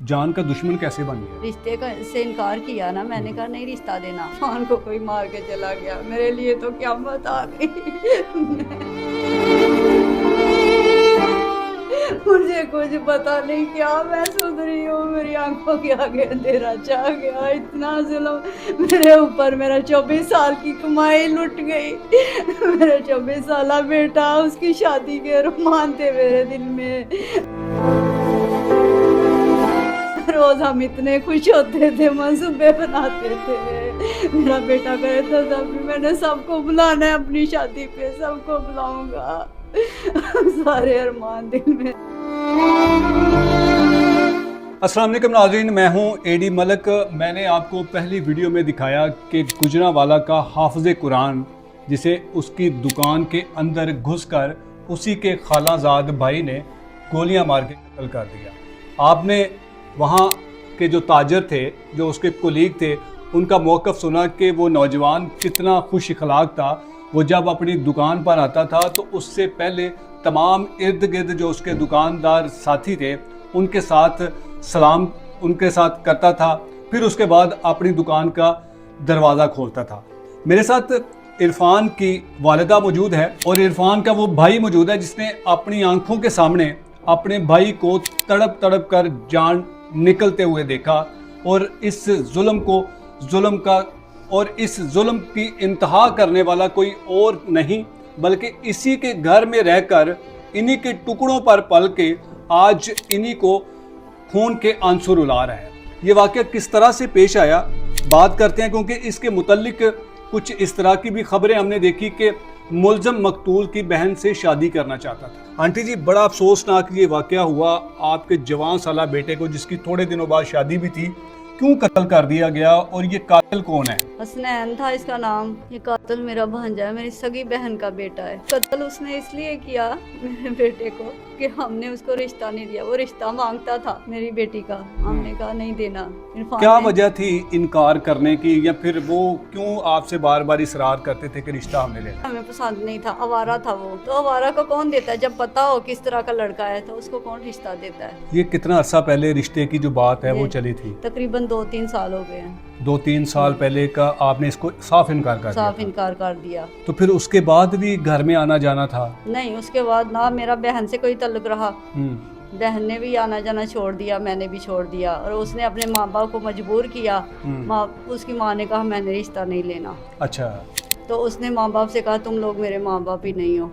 जान का दुश्मन कैसे बन गया? रिश्ते का से इनकार किया ना, मैंने कहा नहीं रिश्ता देना। खान को कोई मार के चला गया, मेरे लिए तो क़यामत आ गई। मुझे कुछ पता नहीं क्या मैं सुधरी हूँ, मेरी आंखों के आगे अंधेरा छा गया। इतना जुल्म मेरे ऊपर, मेरा 24 साल की कमाई लुट गई। मेरा 24 साला बेटा, उसकी शादी के अरमान थे मेरे दिल में। रोज हम इतने खुश होते थे, मंसूबे बनाते थे। मेरा बेटा कहता था भी मैंने सबको बुलाना है अपनी शादी पे, सबको बुलाऊंगा। सारे अरमान दिल में। अस्सलाम वालेकुम नाज़रीन, मैं हूं एडी मलक। मैंने आपको पहली वीडियो में दिखाया कि गुजरांवाला का हाफ़िज़ कुरान, जिसे उसकी दुकान के अंदर घुसकर उसी के खालाजाद भाई ने गोलियां मार के कत्ल कर दिया। आपने वहाँ के जो ताजर थे, जो उसके कोलीग थे, उनका मौक़िफ़ सुना कि वो नौजवान कितना खुश अखलाक था। वो जब अपनी दुकान पर आता था तो उससे पहले तमाम इर्द गिर्द जो उसके दुकानदार साथी थे उनके साथ सलाम उनके साथ करता था, फिर उसके बाद अपनी दुकान का दरवाज़ा खोलता था। मेरे साथ इरफान की वालिदा मौजूद है और इरफान का वो भाई मौजूद है जिसने अपनी आंखों के सामने अपने भाई को तड़प तड़प कर जान निकलते हुए देखा और इस जुल्म की इंतहा करने वाला कोई और नहीं बल्कि इसी के घर में रहकर इन्हीं के टुकड़ों पर पल के आज इन्हीं को खून के आंसू रुला रहा है। ये वाक़या किस तरह से पेश आया बात करते हैं, क्योंकि इसके मुतल्लिक कुछ इस तरह की भी खबरें हमने देखी कि मुलज़म मकतूल की बहन से शादी करना चाहता था। आंटी जी, बड़ा अफसोसनाक ये वाक़या हुआ आपके जवान साला बेटे को, जिसकी थोड़े दिनों बाद शादी भी थी, क्यों कत्ल कर दिया गया और ये कातिल कौन है? हसनैन था इसका नाम। ये कातिल मेरा भांजा है, मेरी सगी बहन का बेटा है। कत्ल उसने इसलिए किया मेरे बेटे को कि हमने उसको रिश्ता नहीं दिया। वो रिश्ता मांगता था मेरी बेटी का, हमने कहा नहीं देना। क्या वजह थी इनकार करने की, या फिर वो क्यों आपसे बार बार इसरार करते थे कि रिश्ता हमने लेना? हमें पसंद नहीं था, आवारा था वो। तो आवारा को कौन देता है? जब पता हो किस तरह का लड़का है तो उसको कौन रिश्ता देता है? ये कितना अरसा पहले रिश्ते की जो बात है वो चली थी? तकरीबन 2-3 साल हो गए हैं। 2-3 साल पहले का आपने इसको साफ इनकार कर दिया? साफ इनकार कर दिया। तो फिर उसके बाद भी घर में आना जाना था? नहीं, उसके बाद ना मेरा बहन से कोई ताल्लुक रहा। बहन ने भी आना जाना छोड़ दिया, मैंने भी छोड़ दिया, और उसने अपने माँ बाप को मजबूर किया। उसकी माँ ने कहा मैंने रिश्ता नहीं लेना। अच्छा। तो उसने माँ बाप से कहा तुम लोग मेरे माँ बाप ही नहीं हो।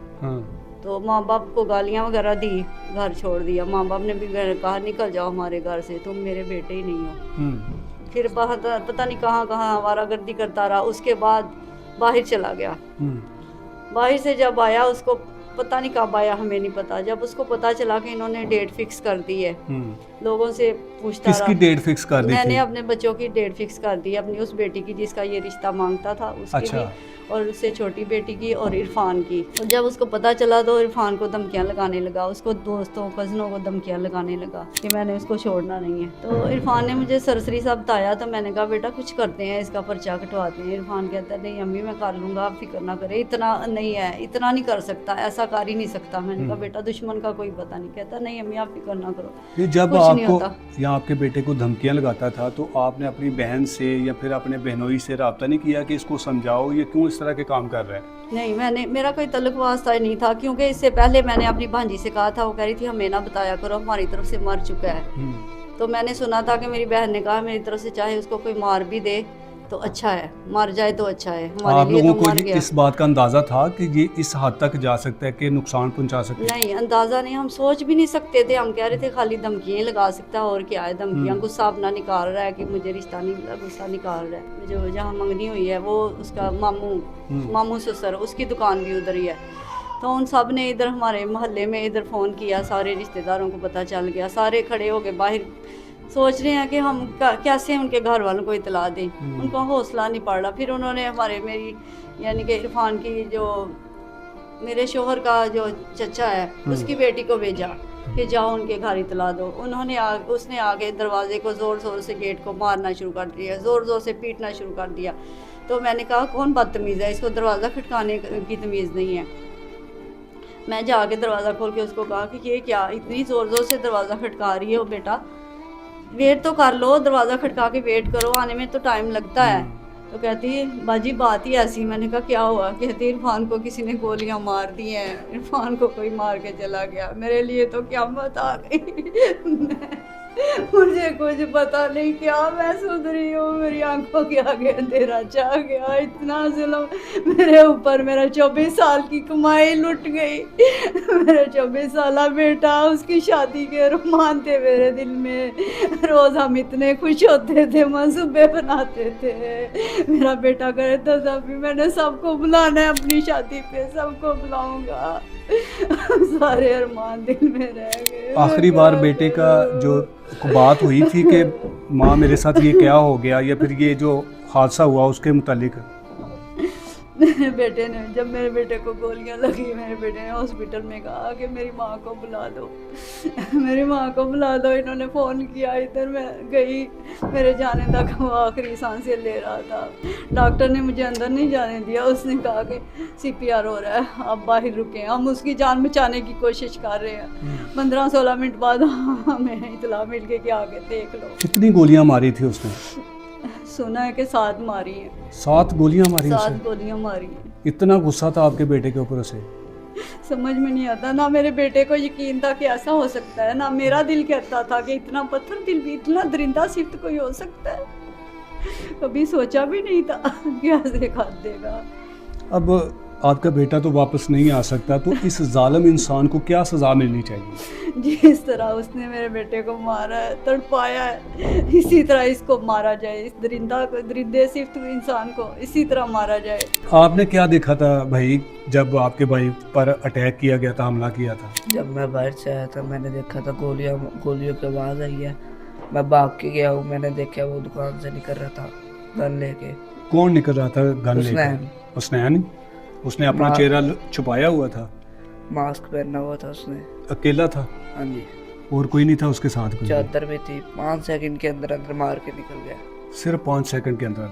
तो माँ बाप को गालियाँ वगैरह दी, घर छोड़ दिया। माँ बाप ने भी कहा निकल जाओ हमारे घर से, तुम मेरे बेटे ही नहीं हो। फिर पता नहीं कहाँ कहाँ आवारागर्दी करता रहा। उसके बाद बाहर चला गया। बाहर से जब आया, उसको पता नहीं कब आया, हमें नहीं पता। जब उसको पता चला कि इन्होंने डेट फिक्स कर दी है, लोगों से पूछता रहा। किसकी डेट फिक्स कर दी? मैंने अपने बच्चों की डेट फिक्स कर दी, अपनी उस बेटी की जिसका ये रिश्ता मांगता था उसकी। अच्छा। भी, और उससे छोटी बेटी की और इरफान की। और जब उसको पता चला तो इरफान को धमकियां लगाने लगा, उसको दोस्तों कज़नों को धमकियां लगाने लगा कि मैंने उसको छोड़ना नहीं है। तो इरफान ने मुझे सरसरी सा बताया, तो मैंने कहा बेटा कुछ करते हैं, इसका पर्चा कटवाते हैं। इरफान कहता है नहीं अम्मी मैं कर लूँगा, आप फिक्र ना करें, इतना नहीं है, इतना नहीं कर सकता, ऐसा कर ही नहीं सकता। मैंने कहा बेटा दुश्मन का कोई पता नहीं। कहता नहीं अम्मी आप फिक्र ना करो। जब आपको या आपके बेटे को धमकियां लगाता था तो आपने अपनी बहन से या फिर अपने बहनोई से रब्ता नहीं किया कि इसको समझाओ ये क्यों इस तरह के काम कर रहा है? नहीं, मेरा कोई तल्लुक वास्ता ही नहीं था, क्योंकि इससे पहले मैंने अपनी भांजी से कहा था। वो कह रही थी हमें ना बताया करो, हमारी तरफ से मर चुका है। तो मैंने सुना था कि मेरी बहन ने कहा मेरी तरफ से चाहे उसको कोई मार भी दे तो अच्छा है, मर जाए तो अच्छा है हमारे आप लिए। लोगों तो को मर गया। इस बात का अंदाजा था कि ये इस हद तक जा सकता है कि नुकसान पहुंचा सकता है? नहीं, अंदाजा नहीं, हम सोच भी नहीं सकते थे। हम कह रहे थे खाली धमकियाँ लगा सकता है, और क्या है धमकियाँ। गुस्सा अपना निकाल रहा है कि मुझे रिश्ता नहीं मिला, गुस्सा निकाल रहा है। जो जहाँ मंगनी हुई है वो उसका मामू ससुर, उसकी दुकान भी उधर ही है। तो उन सब ने इधर हमारे मोहल्ले में इधर फ़ोन किया, सारे रिश्तेदारों को पता चल गया, सारे खड़े हो गए बाहर, सोच रहे हैं कि हम कैसे उनके घर वालों को इतला दें। उनको हौसला नहीं पड़ रहा। फिर उन्होंने मेरी यानी कि इरफान की जो मेरे शोहर का जो चचा है उसकी बेटी को भेजा कि जाओ उनके घर इतला दो। उसने आगे दरवाजे को ज़ोर ज़ोर से गेट को मारना शुरू कर दिया, ज़ोर ज़ोर से पीटना शुरू कर दिया। तो मैंने कहा कौन बदतमीज़ है, इसको दरवाज़ा खटकाने की तमीज़ नहीं है। मैं जाके दरवाज़ा खोल के उसको कहा कि ये क्या इतनी ज़ोर ज़ोर से दरवाज़ा खटका रही है वो बेटा, वेट तो कर लो, दरवाज़ा खटका के वेट करो, आने में तो टाइम लगता है। तो कहती है बाजी बात ही ऐसी। मैंने कहा क्या हुआ? कहती है इरफान को किसी ने गोलियां मार दी हैं, इरफान को कोई मार के चला गया। मेरे लिए तो क़यामत आ गई। मुझे कुछ पता नहीं क्या मैं सुधरी हूँ, मेरी आंखों के आगे अंधेरा छा गया। इतना जुल्म मेरे ऊपर, मेरा 24 साल की कमाई लुट गई। मेरा 24 साल बेटा, उसकी शादी के अरमान थे मेरे दिल में। रोज़ हम इतने खुश होते थे, मंसूबे बनाते थे। मेरा बेटा कहता था भी मैंने सबको बुलाना है अपनी शादी पे, सबको बुलाऊंगा। सारे अरमान दिल में रह गए। आखिरी बार बेटे का जो बात हुई थी कि माँ मेरे साथ ये क्या हो गया, या फिर ये जो हादसा हुआ उसके मुतालिक? मेरे बेटे ने, जब मेरे बेटे को गोलियां लगी, मेरे बेटे ने हॉस्पिटल में कहा कि मेरी माँ को बुला दो, मेरी माँ को बुला दो। इन्होंने फ़ोन किया, इधर मैं गई, मेरे जाने तक वो आखिरी सांसें ले रहा था। डॉक्टर ने मुझे अंदर नहीं जाने दिया, उसने कहा कि CPR हो रहा है, आप बाहर रुकें, हम उसकी जान बचाने की कोशिश कर रहे हैं। 15-16 मिनट बाद हमें इतला मिल के कि आगे देख लो। कितनी गोलियां मारी थी उसने? सुना है कि 7 मारी हैं। 7 गोलियां मारी 7 उसे? गोलियां मारी हैं। इतना गुस्सा था आपके बेटे के ऊपर उसे? समझ में नहीं आता, ना मेरे बेटे को यकीन था कि ऐसा हो सकता है, ना मेरा दिल कहता था कि इतना पत्थर दिल भी, इतना दरिंदा सिर्फ कोई हो सकता है। कभी सोचा भी नहीं था कि ऐसे कर देगा। अब आपका बेटा तो वापस नहीं आ सकता, तो इस जालिम इंसान को क्या सज़ा मिलनी चाहिए? जिस तरह उसने मेरे बेटे को मारा है, तड़पाया है, इसी तरह इसको मारा जाए। इस दरिंदे सिर्फ इंसान को इसी तरह मारा जाए। आपने क्या देखा था भाई जब आपके भाई पर अटैक किया गया था, हमला किया था? जब मैं बाहर से आया था मैंने देखा था गोलियों की आवाज़ आई है। मैं भाग के गया हूँ, मैंने देखा वो दुकान से निकल रहा था गन लेके। कौन निकल रहा था गन लेके? उसने उसने अपना चेहरा छुपाया हुआ था, मास्क पहना हुआ था उसने। अकेला था? हाँ जी। और कोई नहीं था उसके साथ? कोई? चादर भी थी। 5 सेकंड के अंदर अंदर मार के निकल गया। सिर्फ 5 सेकंड के अंदर?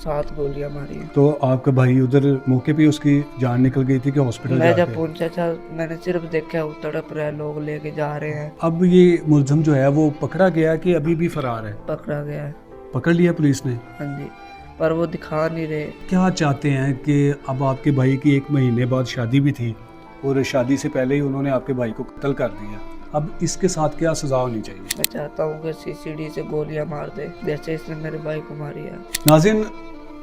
7 गोलियां मारी हैं। तो आपका भाई उधर मौके पे उसकी जान निकल गई थी कि हॉस्पिटल? मैं जब पहुंचा था मैंने सिर्फ देखा वो तड़प रहा है, लोग लेके जा रहे हैं। अब ये मुलजिम जो है वो पकड़ा गया कि अभी भी फरार है? पकड़ा गया है। पकड़ लिया पुलिस ने? हाँ जी, पर वो दिखा नहीं रहे। क्या चाहते हैं कि अब आपके भाई की 1 महीने बाद शादी भी थी और शादी से पहले ही उन्होंने आपके भाई को कत्ल कर दिया, अब इसके साथ क्या सजा होनी चाहिए? मैं चाहता हूँ कि CCD से गोलियां मार दे जैसे इसने मेरे भाई को मारी है। नाज़रीन,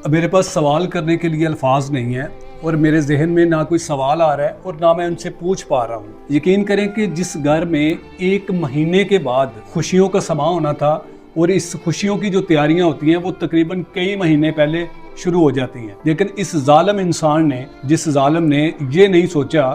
मेरे पास सवाल करने के लिए अल्फाज नहीं है और मेरे जहन में ना कोई सवाल आ रहा है और ना मैं उनसे पूछ पा रहा हूँ। यकीन करें कि जिस घर में 1 महीने के बाद खुशियों का समा होना था और इस खुशियों की जो तैयारियां होती हैं वो तकरीबन कई महीने पहले शुरू हो जाती हैं, लेकिन इस जालिम इंसान ने, जिस जालिम ने ये नहीं सोचा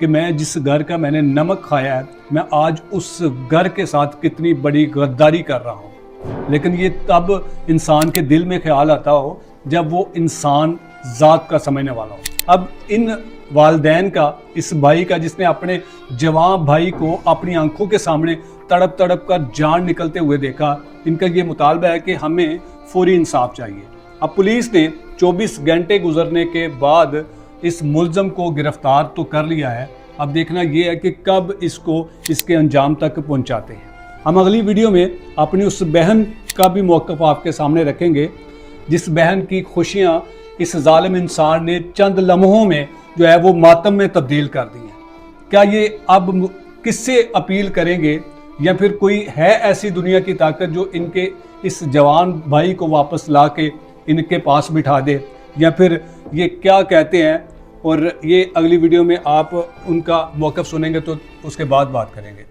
कि मैं जिस घर का मैंने नमक खाया है, मैं आज उस घर के साथ कितनी बड़ी गद्दारी कर रहा हूँ। लेकिन ये तब इंसान के दिल में ख्याल आता हो जब वो इंसान ज़ात का समझने वाला हो। अब इन वालिदैन का, इस भाई का जिसने अपने जवान भाई को अपनी आंखों के सामने तड़प तड़प कर जान निकलते हुए देखा, इनका ये मुतालबा है कि हमें फौरी इंसाफ चाहिए। अब पुलिस ने 24 घंटे गुजरने के बाद इस मुलज़म को गिरफ्तार तो कर लिया है, अब देखना ये है कि कब इसको इसके अंजाम तक पहुंचाते हैं। हम अगली वीडियो में अपनी उस बहन का भी मौक़िफ़ आपके सामने रखेंगे जिस बहन की खुशियां इस जालिम इंसान ने चंद लम्हों में जो है वो मातम में तब्दील कर दी हैं। क्या ये अब किससे अपील करेंगे, या फिर कोई है ऐसी दुनिया की ताकत जो इनके इस जवान भाई को वापस ला के इनके पास बिठा दे, या फिर ये क्या कहते हैं? और ये अगली वीडियो में आप उनका मौक़िफ़ सुनेंगे तो उसके बाद बात करेंगे।